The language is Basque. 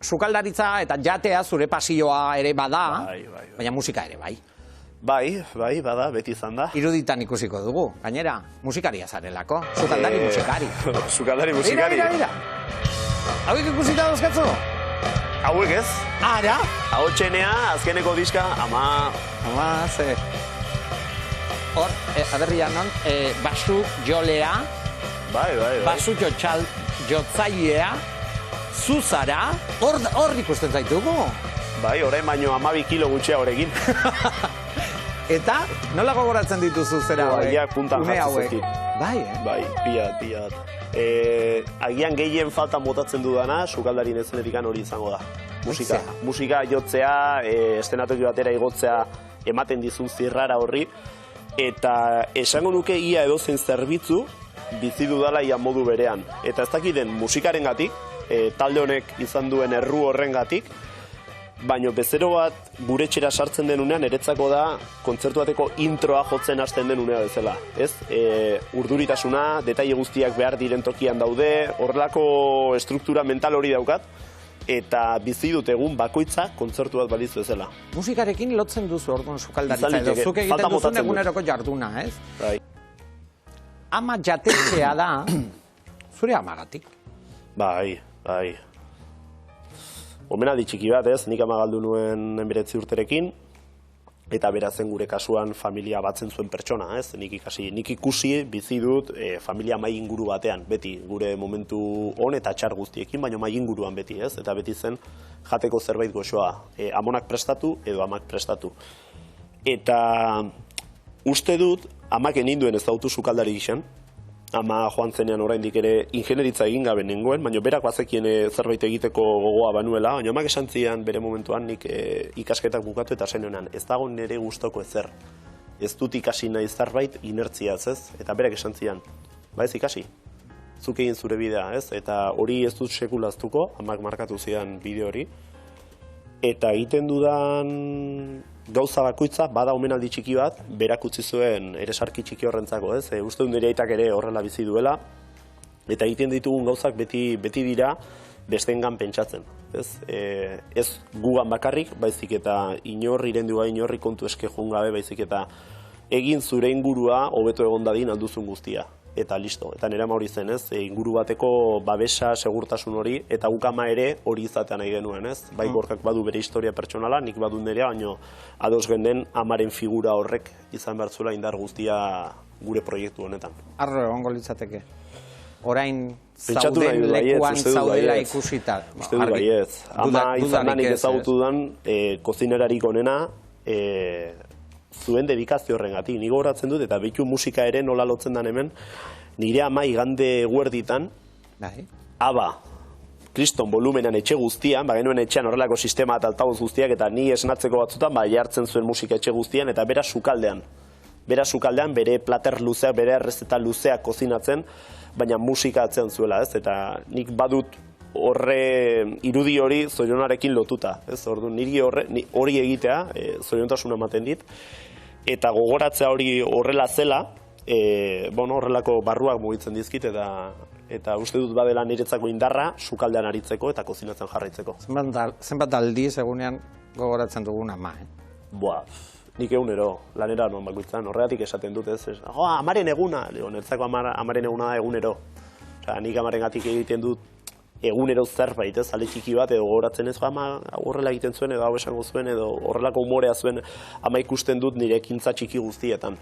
sukaldaritza eta jatea zure pasioa ere bada, baina musika ere bai. Bai, bada, beti izan da. Iruditan ikusiko dugu, gainera, musikaria zarelako, sukaldari musikari. Sukaldari musikari. Mira. Hauek ikusita dauzkatzu? Hauek ez. Ara? Hau txenea, azkeneko diska, ama, ze. Hor, aberria non, basu jolea, basu jotzailea, zuzara, hor ikusten zaitugu. Bai, orain baino 12 kilo gutxea horrekin. Eta, nola gogoratzen dituzu zera hauek? Agiak puntan jartzen. Bai, Bai, piat. Agian gehien faltan botatzen dudana, sukaldarien ezenetikan hori izango da. Musika jotzea, estenatoki batera igotzea ematen dizun zirrara horri, eta esango nuke ia edozein zerbitzu bizi dudala ia modu berean. Eta ez dakiten musikarengatik, talde honek izan duen erru horrengatik, baina bezero bat gure etxera sartzen denunean eretzako da kontzertu bateko introa jotzen hasten denunea bezala. Ez? Urduritasuna, detaile guztiak behar diren tokian daude, horrelako estruktura mental hori daukat, eta bizi dut egun bakoitza kontzertu bat baliz bezala. Musikarekin lotzen duzu orduan sukaldaritza edo zuk egiten duzun eguneroko jarduna, ez? Bai. Ama jatetxea da, zure amagatik. Bai. Omenaldi txiki bat ez, nik ama galdu nuen 19 urterekin, eta berazen gure kasuan familia batzen zuen pertsona, ez? Nik ikusi, bizi dut, familia mai inguru batean, beti, gure momentu on eta txar guztiekin, baina mai inguruan beti, ez? Eta beti zen jateko zerbait goxoa, amonak prestatu edo amak prestatu. Eta uste dut, amak eninduen ez dautu sukaldari gixen, ama joan zenean oraindik ere ingenieritza egin gabe nengoen, baina berak bazekien zerbait egiteko gogoa banuela, baina amak esan zian bere momentuan nik ikasketak bukatu eta zen honean, ez dago nire gustoko ezer. Ez dut ikasi nahi zerbait inertziaz, ez? Eta berak esan zian, ba ez ikasi, zuk egin zure bidea, ez? Eta hori ez dut sekulaztuko, amak markatu zidan bideo hori. Eta egiten dudan gauza bakoitza, bada omenaldi txiki bat, berak utzi zuen eresarki txiki horrentzako, ez? Uste dut nire aitak ere horrela bizi duela, eta egiten ditugun gauzak beti dira besteengan pentsatzen, ez? Ez gugan bakarrik, baizik eta inorri kontu eske joan gabe, baizik eta egin zure ingurua hobeto egon dadin alduzun guztia. Eta listo, eta nire hori zen, ez? Inguru bateko babesa, segurtasun hori, eta ukama ere hori izatean nahi genuen, ez? Bai Gorkak badu bere historia pertsonala, nik badu nirea, baina ados genden amaren figura horrek izan behar zuela indar guztia gure proiektu honetan. Arro egongo litzateke. Orain zauden lekuan zaudela ikusita. Uste du baietz. Ama izan danik ezagutu dan, kozinerarik onena, zuen dedikazio horrengatik. Ni gogoratzen dut, eta behitu musika ere nola lotzen dan hemen, nire ama igande eguerditan, aba, kriston volumenan etxe guztian, genuen etxean horrelako sistema eta altaboz guztiak, eta ni esnatzeko batzutan, jartzen zuen musika etxe guztian, eta bera sukaldean. Bera sukaldean, bere plater luzeak, bere errezeta luzeak kozinatzen, baina musika atzean zuela, ez? Eta nik badut horre irudi hori zorionarekin lotuta, ez? Orduan, niri hori egitea, zoriontasuna ematen dit, eta gogoratzea hori horrela zela, horrelako barruak mugitzen dizkit, eta uste dut badela niretzako indarra sukaldean aritzeko eta kozinatzen jarraitzeko. Zenbat aldiz egunean gogoratzen dugun ama, nik egunero, lanera noan bakoitzan, horregatik esaten dut, ez? Amaren eguna, nertzako amaren eguna da egunero. Nik amarengatik egiten dut egunero zerbait, ez, alde txiki bat, edo gogoratzen ez, ama horrela egiten zuen, edo hau esango zuen, edo horrelako umorea zuen, ama ikusten dut nire ekintza txiki guztietan.